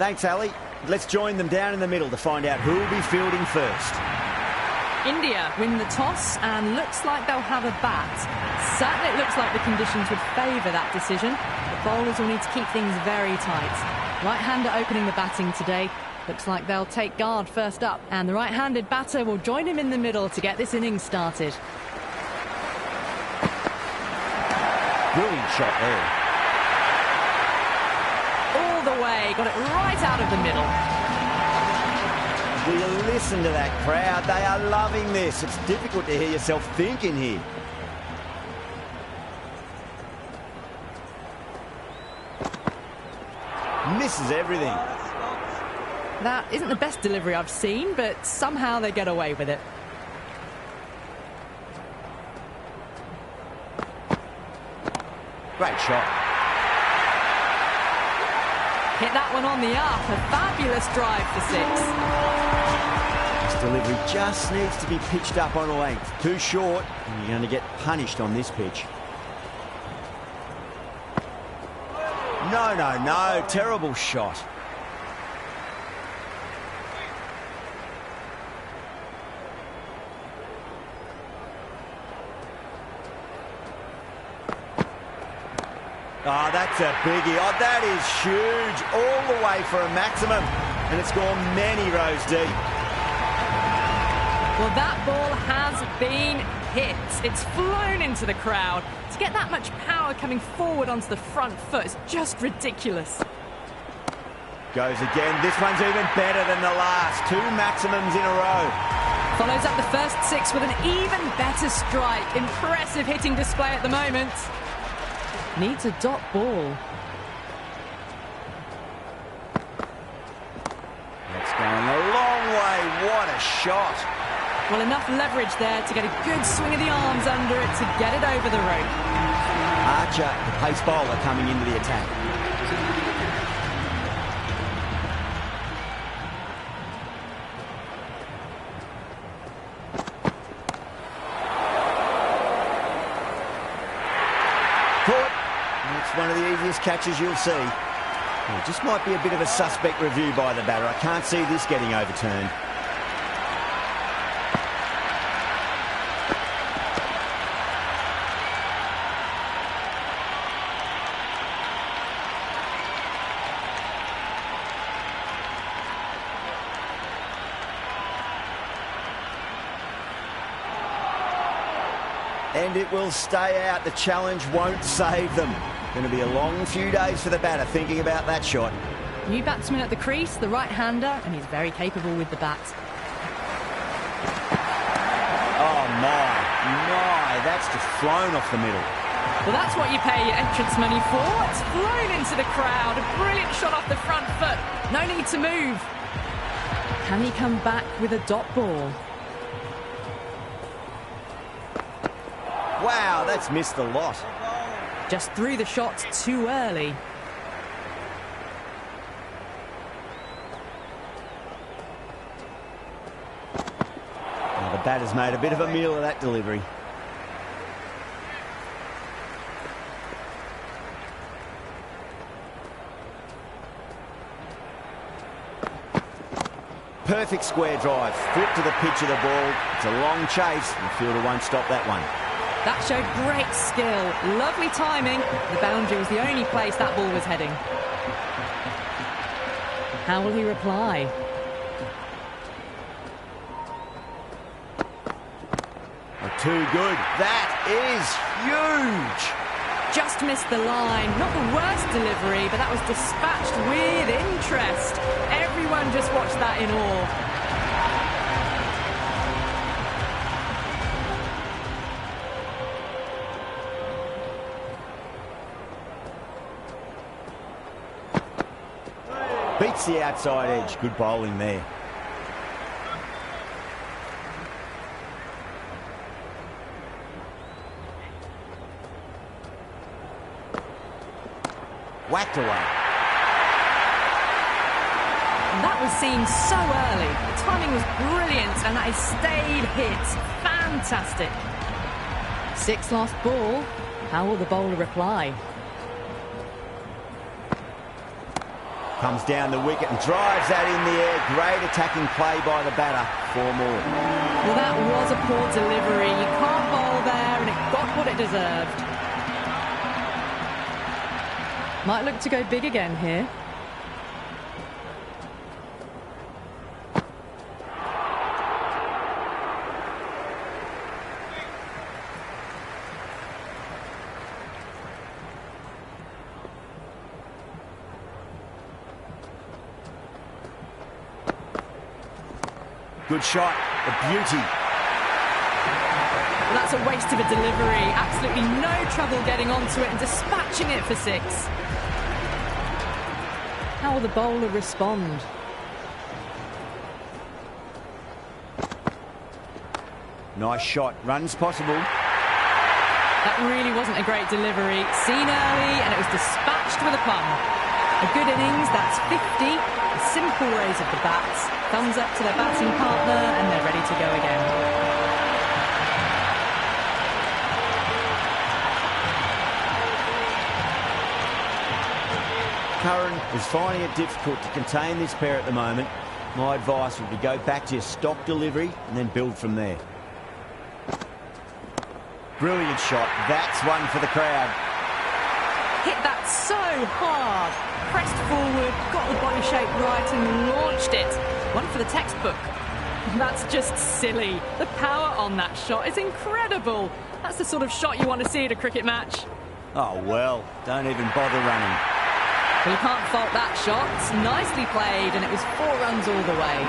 Thanks, Ali. Let's join them down in the middle to find out who will be fielding first. India win the toss and looks like they'll have a bat. Certainly it looks like the conditions would favour that decision. The bowlers will need to keep things very tight. Right-hander opening the batting today. Looks like they'll take guard first up. And the right-handed batter will join him in the middle to get this innings started. Brilliant shot there. All the way, got it right out of the middle. Will you listen to that crowd? They are loving this. It's difficult to hear yourself thinking here. Misses everything. That isn't the best delivery I've seen, but somehow they get away with it. Great shot. Hit that one on the up. A fabulous drive for six. This delivery just needs to be pitched up on a length. Too short, and you're going to get punished on this pitch. No, no, no. Terrible shot. Oh, that's a biggie. Oh, that is huge. All the way for a maximum. And it's gone many rows deep. Well, that ball has been hit. It's flown into the crowd. To get that much power coming forward onto the front foot is just ridiculous. Goes again. This one's even better than the last. 2 maximums in a row. Follows up the first 6 with an even better strike. Impressive hitting display at the moment. Needs a dot ball. That's going a long way. What a shot. Well, enough leverage there to get a good swing of the arms under it to get it over the rope. Archer, the pace bowler, coming into the attack. Caught. It's one of the easiest catches you'll see. It just might be a bit of a suspect review by the batter. I can't see this getting overturned. And it will stay out. The challenge won't save them. Going to be a long few days for the batter thinking about that shot. New batsman at the crease, the right-hander, and he's very capable with the bat. Oh, my, that's just flown off the middle. Well, that's what you pay your entrance money for. It's flown into the crowd. A brilliant shot off the front foot. No need to move. Can he come back with a dot ball? Wow, that's missed a lot. Just threw the shot too early. Well, the batter's made a bit of a meal of that delivery. Perfect square drive. Flip to the pitch of the ball. It's a long chase. The fielder won't stop that one. That showed great skill. Lovely timing. The boundary was the only place that ball was heading. How will he reply? Too good. That is huge. Just missed the line. Not the worst delivery, but that was dispatched with interest. Everyone just watched that in awe. Beats the outside edge. Good bowling there. Whacked away. That was seen so early. The timing was brilliant and that is stayed hit. Fantastic. 6 lost ball. How will the bowler reply? Comes down the wicket and drives that in the air. Great attacking play by the batter. 4 more. Well, that was a poor delivery. You can't bowl there, and it got what it deserved. Might look to go big again here. Good shot, a beauty. Well, that's a waste of a delivery. Absolutely no trouble getting onto it and dispatching it for 6. How will the bowler respond? Nice shot, runs possible. That really wasn't a great delivery. Seen early, and it was dispatched with a plum. A good innings, that's 50. A simple raise of the bats. Thumbs up to their batting partner, and they're ready to go again. Curran is finding it difficult to contain this pair at the moment. My advice would be go back to your stock delivery and then build from there. Brilliant shot. That's one for the crowd. Hit that so hard. Pressed forward, got the body shape right and launched it. One for the textbook. That's just silly. The power on that shot is incredible. That's the sort of shot you want to see at a cricket match. Oh, well, don't even bother running. Well, you can't fault that shot. Nicely played, and it was 4 runs all the way.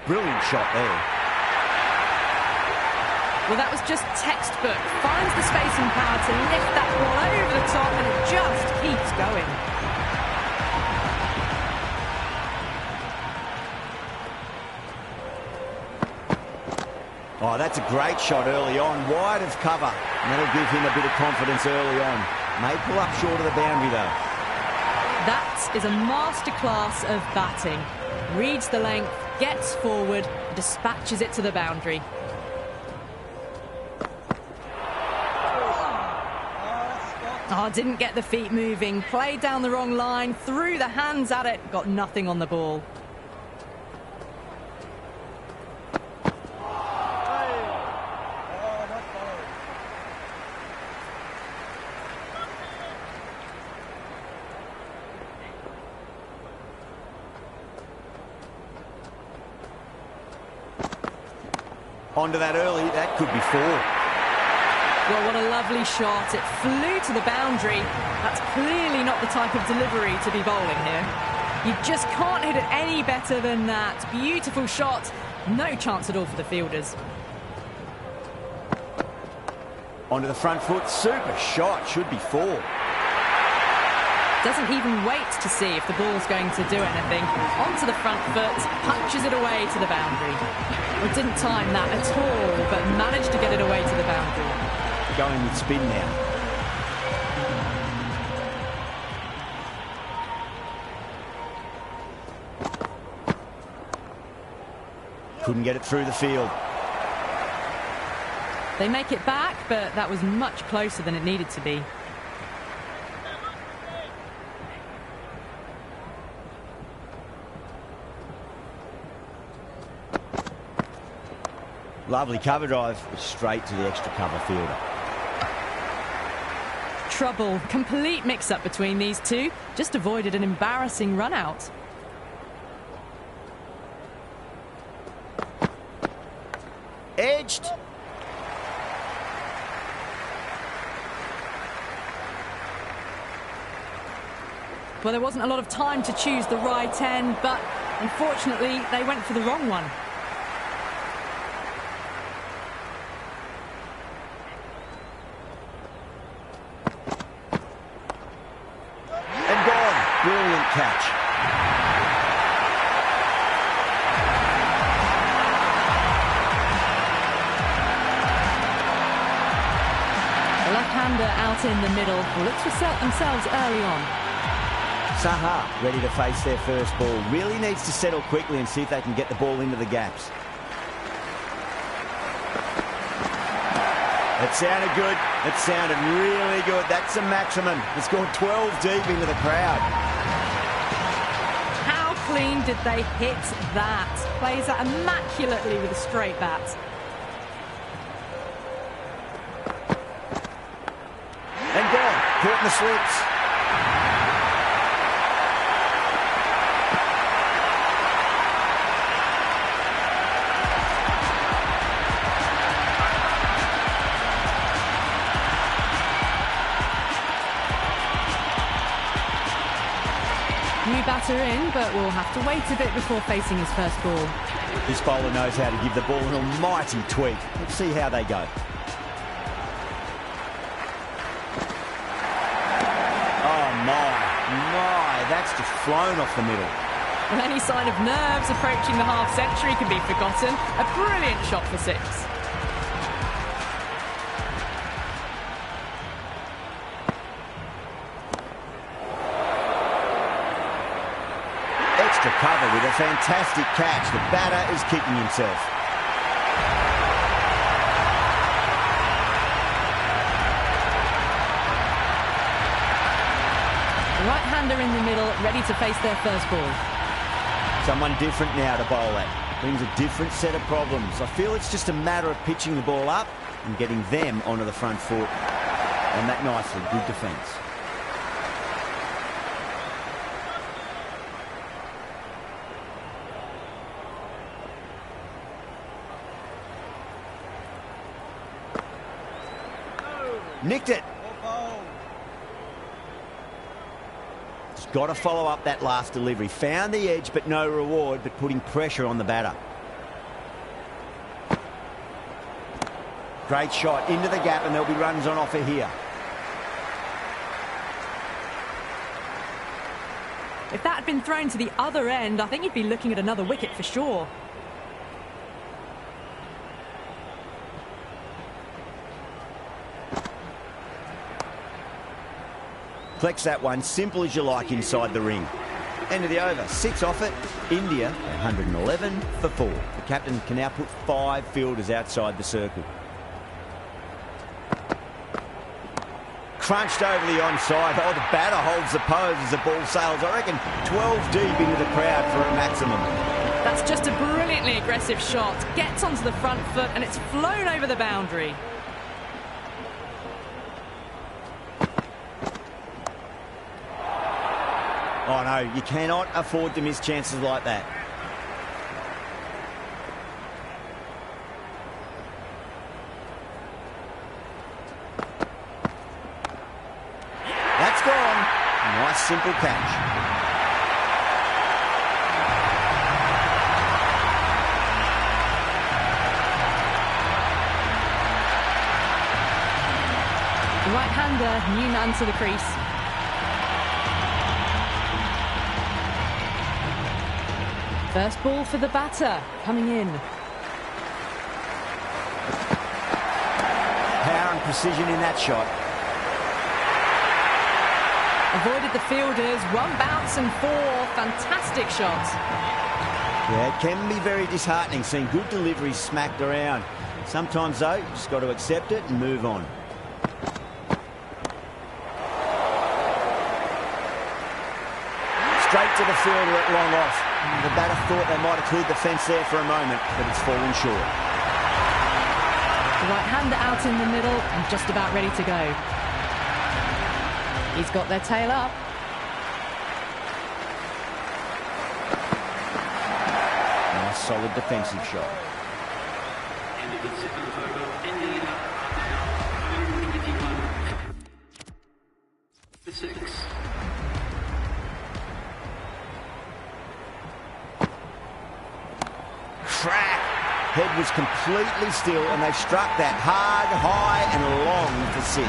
Brilliant shot there. Well, that was just textbook. Finds the space and power to lift that ball over the top, and it just keeps going. Oh, that's a great shot early on. Wide of cover. And that'll give him a bit of confidence early on. May pull up short of the boundary, though. That is a masterclass of batting. Reads the length, gets forward, dispatches it to the boundary. Oh, didn't get the feet moving, played down the wrong line, threw the hands at it, got nothing on the ball. Onto that early, that could be 4. Well, what a lovely shot. It flew to the boundary. That's clearly not the type of delivery to be bowling here. You just can't hit it any better than that. Beautiful shot. No chance at all for the fielders. Onto the front foot, super shot, should be 4. Doesn't even wait to see if the ball's going to do anything. Onto the front foot, punches it away to the boundary. Well, didn't time that at all, but managed to get it away to the boundary. Going with spin now. Couldn't get it through the field. They make it back, but that was much closer than it needed to be. Lovely cover drive, straight to the extra cover fielder. Trouble, complete mix-up between these two. Just avoided an embarrassing run-out. Edged. Well, there wasn't a lot of time to choose the right end, but unfortunately, they went for the wrong one. Brilliant catch. The left-hander out out in the middle will look to assert themselves early on. Saha ready to face their first ball. Really needs to settle quickly and see if they can get the ball into the gaps. It sounded good. It sounded really good. That's a maximum. It's gone 12 deep into the crowd. How clean did they hit that? Plays that immaculately with a straight bat. And gone. Caught in the slips. New batter in, but will have to wait a bit before facing his first ball. This bowler knows how to give the ball an almighty tweak. Let's see how they go. Oh my, that's just flown off the middle. Well, any sign of nerves approaching the half-century can be forgotten. A brilliant shot for six. Extra cover with a fantastic catch. The batter is kicking himself. The right-hander in the middle, ready to face their first ball. Someone different now to bowl at. Brings a different set of problems. I feel it's just a matter of pitching the ball up and getting them onto the front foot. And that nicely, good defence. Nicked it. Just got to follow up that last delivery. Found the edge, but no reward, but putting pressure on the batter. Great shot into the gap, and there'll be runs on offer here. If that had been thrown to the other end, I think you'd be looking at another wicket for sure. Flex that one, simple as you like, inside the ring. End of the over, 6 off it. India, 111 for 4. The captain can now put 5 fielders outside the circle. Crunched over the onside. Oh, the batter holds the pose as the ball sails. I reckon 12 deep into the crowd for a maximum. That's just a brilliantly aggressive shot. Gets onto the front foot and it's flown over the boundary. Oh no, you cannot afford to miss chances like that. That's gone. Nice simple catch. The right-hander, new man to the crease. First ball for the batter, coming in. Power and precision in that shot. Avoided the fielders, 1 bounce and 4. Fantastic shot. Yeah, it can be very disheartening seeing good deliveries smacked around. Sometimes, though, you just got to accept it and move on. Straight to the fielder at long off. The batter thought they might have cleared the fence there for a moment, but it's fallen short. The right-hander out in the middle and just about ready to go. He's got their tail up. Nice solid defensive shot. Crack! Head was completely still and they struck that hard, high and long for 6.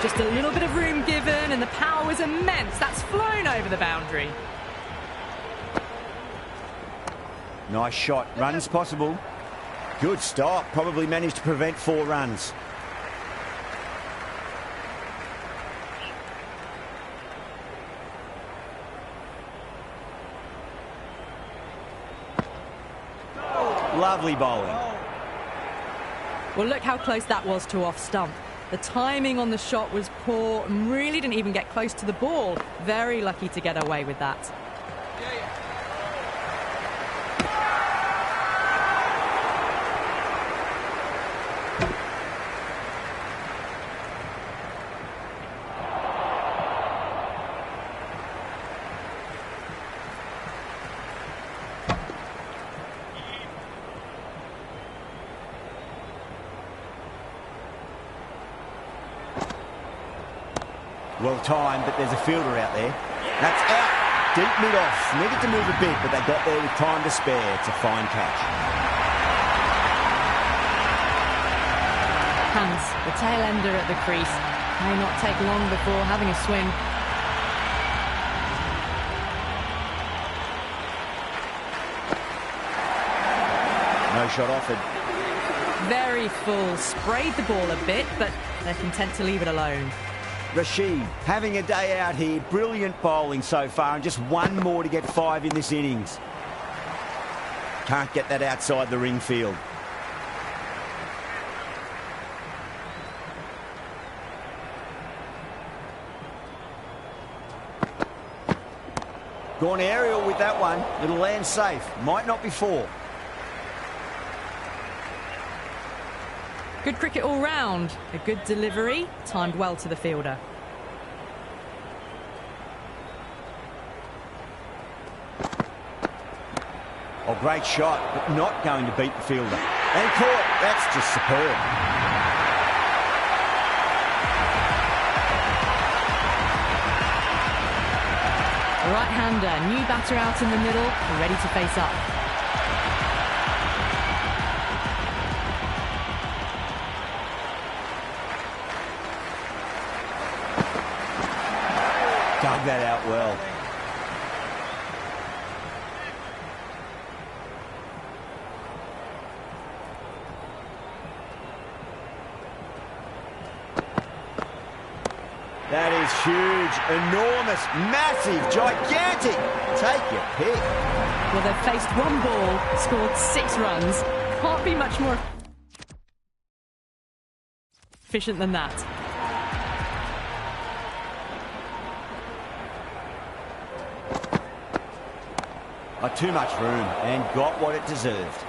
Just a little bit of room given and the power was immense. That's flown over the boundary. Nice shot. Runs possible. Good stop. Probably managed to prevent 4 runs. Lovely bowling. Well, look how close that was to off stump. The timing on the shot was poor and really didn't even get close to the ball. Very lucky to get away with that. Well timed, but there's a fielder out there. That's out. Deep mid-off. Needed to move a bit, but they got there with time to spare. It's a fine catch. Hans, the tail ender at the crease. May not take long before having a swing. No shot offered. Very full. Sprayed the ball a bit, but they're content to leave it alone. Rashid having a day out here. Brilliant bowling so far, and just one more to get 5 in this innings. Can't get that outside the ring field. Gone aerial with that one. It'll land safe. Might not be 4. Good cricket all round. A good delivery, timed well to the fielder. Oh, great shot, but not going to beat the fielder. And caught. That's just superb. The right-hander, new batter out in the middle, ready to face up. Dug that out well. That is huge, enormous, massive, gigantic. Take your pick. Well, they've faced one ball, scored 6 runs. Can't be much more efficient than that. Too much room and got what it deserved.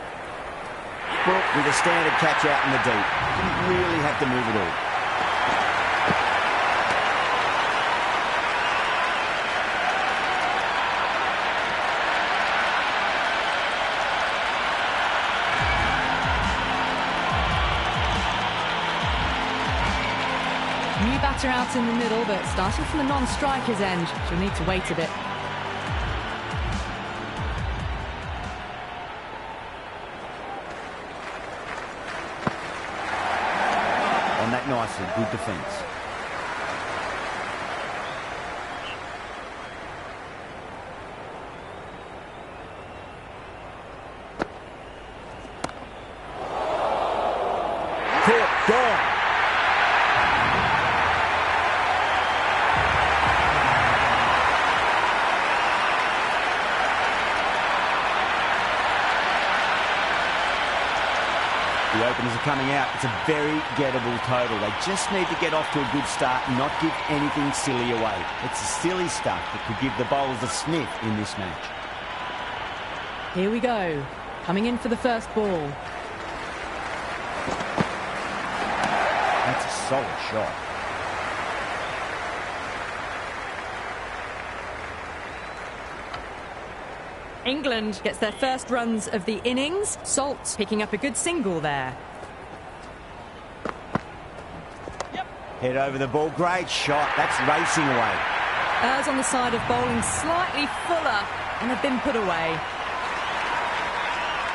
Brooke with a standard catch out in the deep. Didn't really have to move it all. New batter out in the middle, but starting from the non-striker's end. She'll need to wait a bit. On that nicely, good defence. Caught, gone. The openers are coming out. It's a very gettable total. They just need to get off to a good start and not give anything silly away. It's the silly stuff that could give the bowlers a sniff in this match. Here we go. Coming in for the first ball. That's a solid shot. England gets their first runs of the innings. Salt picking up a good single there. Head over the ball. Great shot. That's racing away. Errs on the side of bowling slightly fuller and have been put away.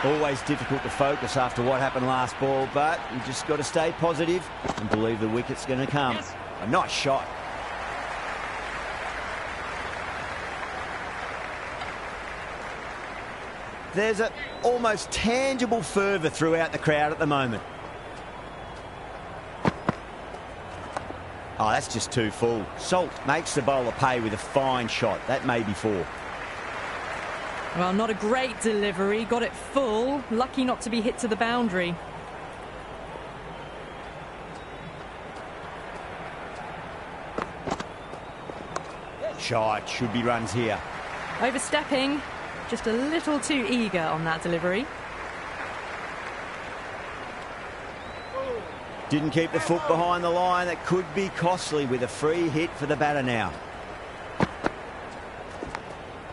Always difficult to focus after what happened last ball, but you just got to stay positive and believe the wicket's going to come. Yes. A nice shot. There's an almost tangible fervour throughout the crowd at the moment. Oh, that's just too full. Salt makes the bowler pay with a fine shot. That may be 4. Well, not a great delivery. Got it full. Lucky not to be hit to the boundary. Shot, should be runs here. Overstepping. Just a little too eager on that delivery. Didn't keep the foot behind the line. That could be costly with a free hit for the batter now.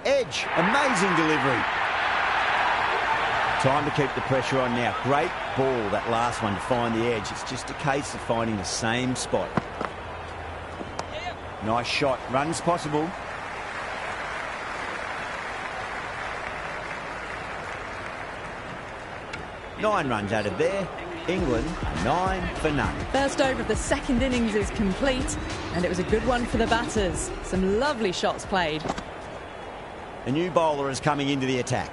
Edge, amazing delivery. Time to keep the pressure on now. Great ball, that last one, to find the edge. It's just a case of finding the same spot. Nice shot. Runs possible. Nine runs added there. England 9 for none. First over of the second innings is complete, and it was a good one for the batters. Some lovely shots played. A new bowler is coming into the attack.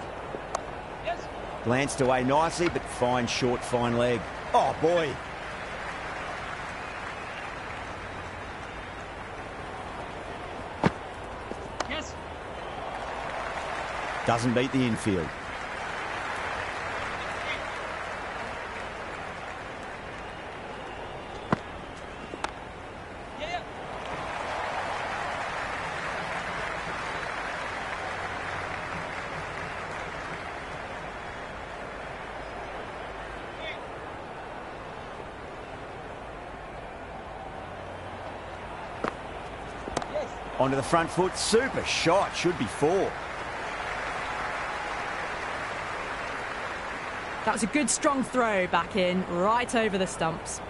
Glanced away nicely, but fine short, fine leg. Oh, boy. Yes. Doesn't beat the infield. Onto the front foot, super shot, should be 4. That was a good strong throw back in, right over the stumps.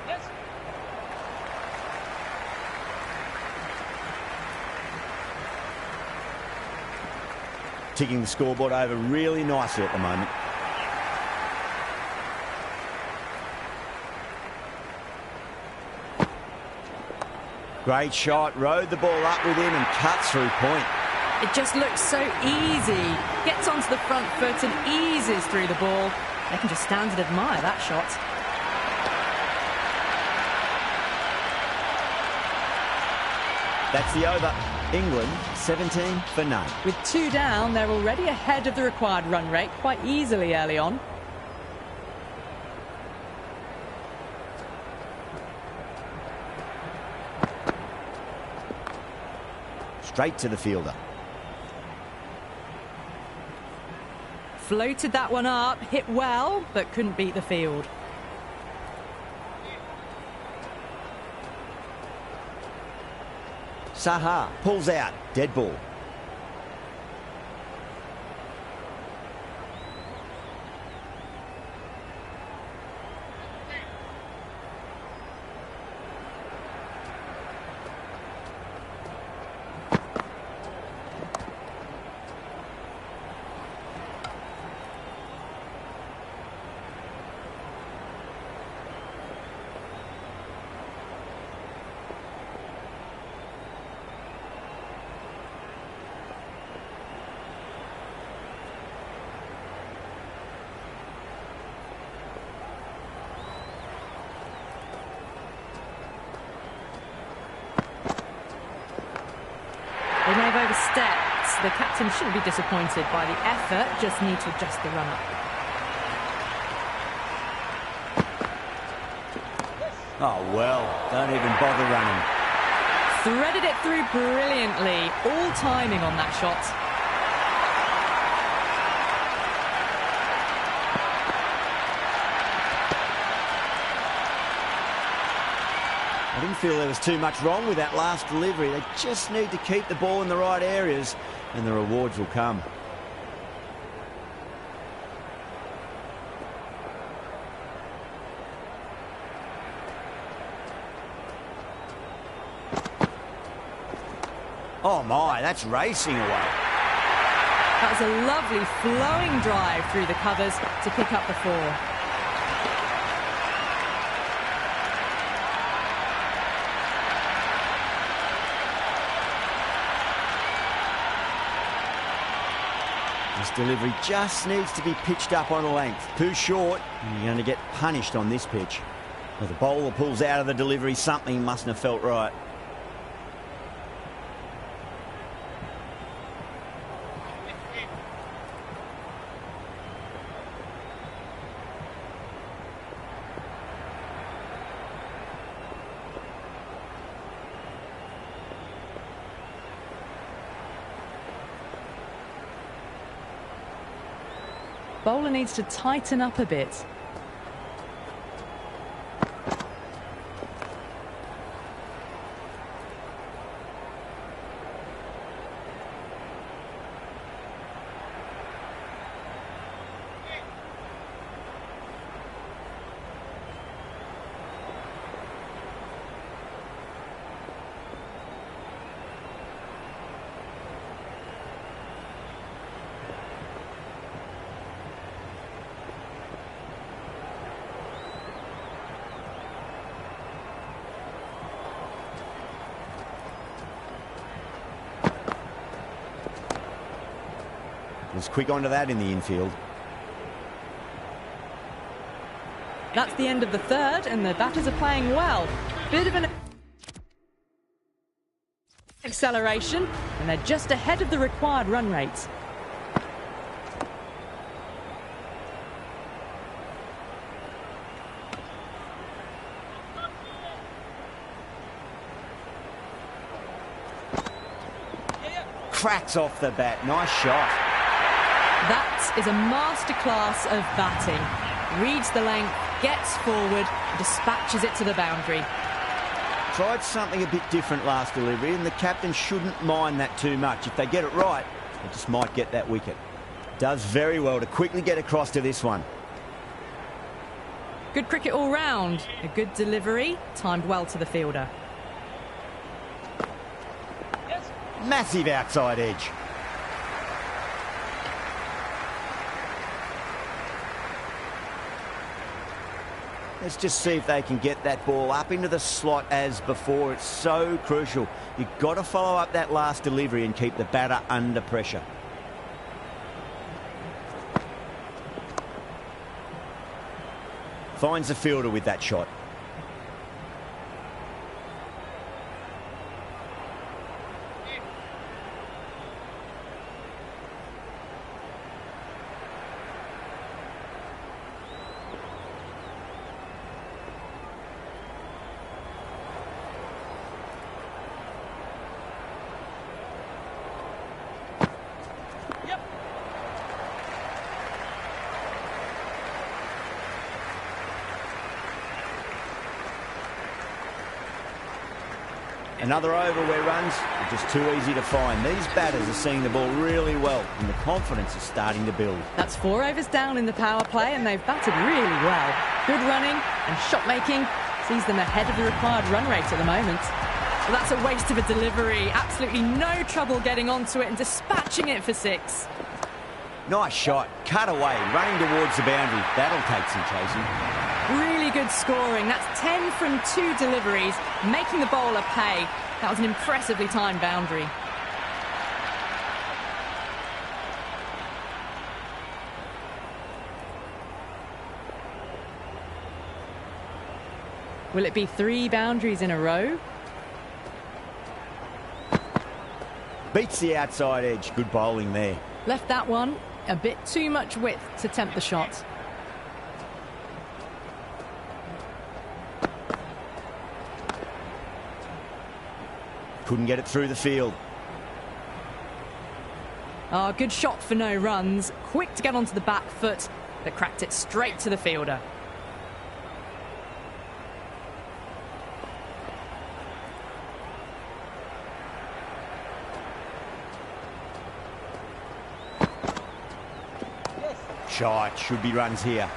Yes. Ticking the scoreboard over really nicely at the moment. Great shot, rode the ball up with him and cuts through point. It just looks so easy. Gets onto the front foot and eases through the ball. They can just stand and admire that shot. That's the over. England 17 for none. With 2 down, they're already ahead of the required run rate quite easily early on. Straight to the fielder. Floated that one up, hit well, but couldn't beat the field. Saha pulls out. Dead ball. They may have overstepped. The captain shouldn't be disappointed by the effort, just need to adjust the run-up. Oh, well, don't even bother running. Threaded it through brilliantly. All timing on that shot. I didn't feel there was too much wrong with that last delivery. They just need to keep the ball in the right areas and the rewards will come. Oh my, that's racing away. That was a lovely flowing drive through the covers to pick up the 4. This delivery just needs to be pitched up on a length. Too short, and you're going to get punished on this pitch. Well, the bowler pulls out of the delivery. Something mustn't have felt right. Bowler needs to tighten up a bit. Was quick onto that in the infield. That's the end of the third, and the batters are playing well. Bit of an acceleration, and they're just ahead of the required run rate. Cracks off the bat. Nice shot. That is a masterclass of batting. Reads the length, gets forward, dispatches it to the boundary. Tried something a bit different last delivery, and the captain shouldn't mind that too much. If they get it right, they just might get that wicket. Does very well to quickly get across to this one. Good cricket all round. A good delivery, timed well to the fielder. Yes. Massive outside edge. Let's just see if they can get that ball up into the slot as before. It's so crucial. You've got to follow up that last delivery and keep the batter under pressure. Finds the fielder with that shot. Another over where runs are just too easy to find. These batters are seeing the ball really well, and the confidence is starting to build. That's 4 overs down in the power play, and they've batted really well. Good running and shot making sees them ahead of the required run rate at the moment. Well, that's a waste of a delivery. Absolutely no trouble getting onto it and dispatching it for 6. Nice shot. Cut away, running towards the boundary. That'll take some chasing. Really good scoring. That's 10 from 2 deliveries, making the bowler pay. That was an impressively timed boundary. Will it be 3 boundaries in a row? Beats the outside edge. Good bowling there. Left that one a bit too much width to tempt the shot. Couldn't get it through the field. Ah, good shot for no runs. Quick to get onto the back foot, but cracked it straight to the fielder. Shot. Should be runs here.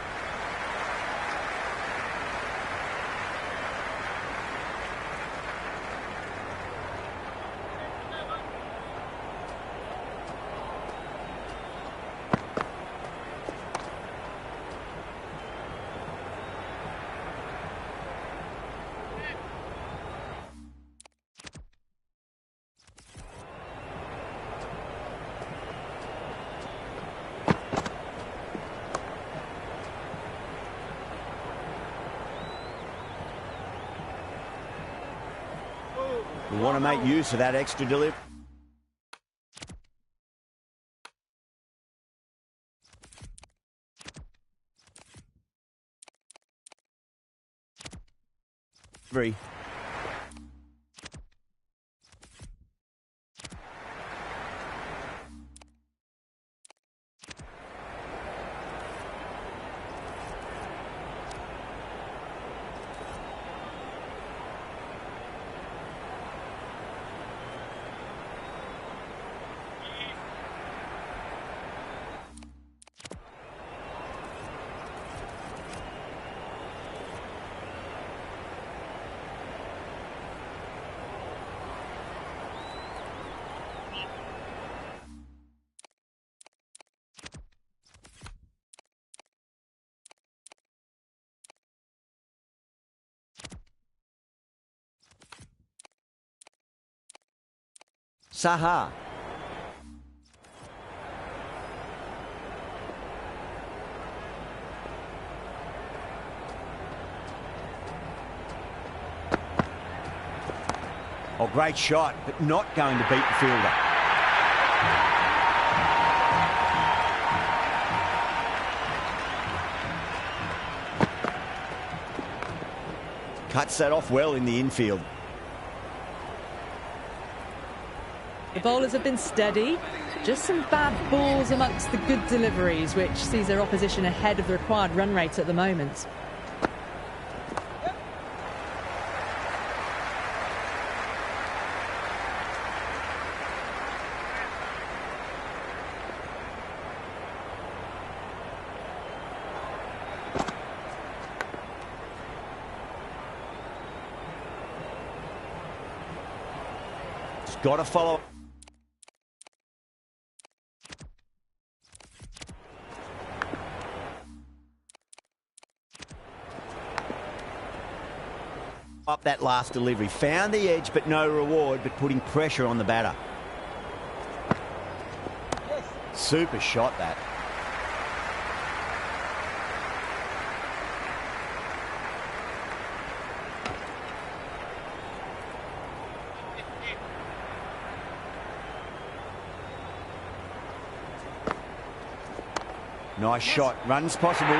We want to make use of that extra delivery. Saha. Oh, great shot, but not going to beat the fielder. Cuts that off well in the infield. The bowlers have been steady, just some bad balls amongst the good deliveries, which sees their opposition ahead of the required run rate at the moment. It's got to follow. Up that last delivery, found the edge but no reward, but putting pressure on the batter. Yes. Super shot that. Nice shot, runs possible.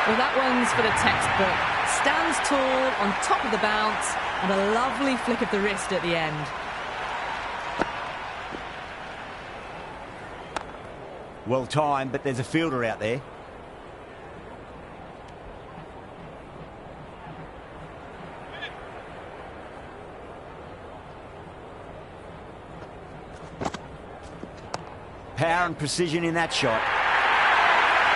Well, that one's for the textbook. Stands tall on top of the bounce and a lovely flick of the wrist at the end. Well timed, but there's a fielder out there. Power and precision in that shot.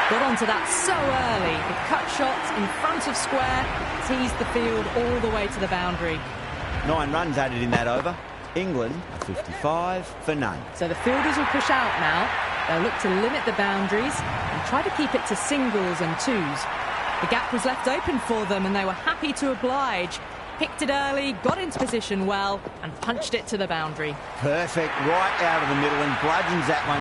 Got onto that so early. The cut shot in front of square teased the field all the way to the boundary. 9 runs added in that over. England 55 for none. So the fielders will push out now. They'll look to limit the boundaries and try to keep it to singles and twos. The gap was left open for them and they were happy to oblige. Picked it early, got into position well and punched it to the boundary. Perfect, right out of the middle and bludgeons that one.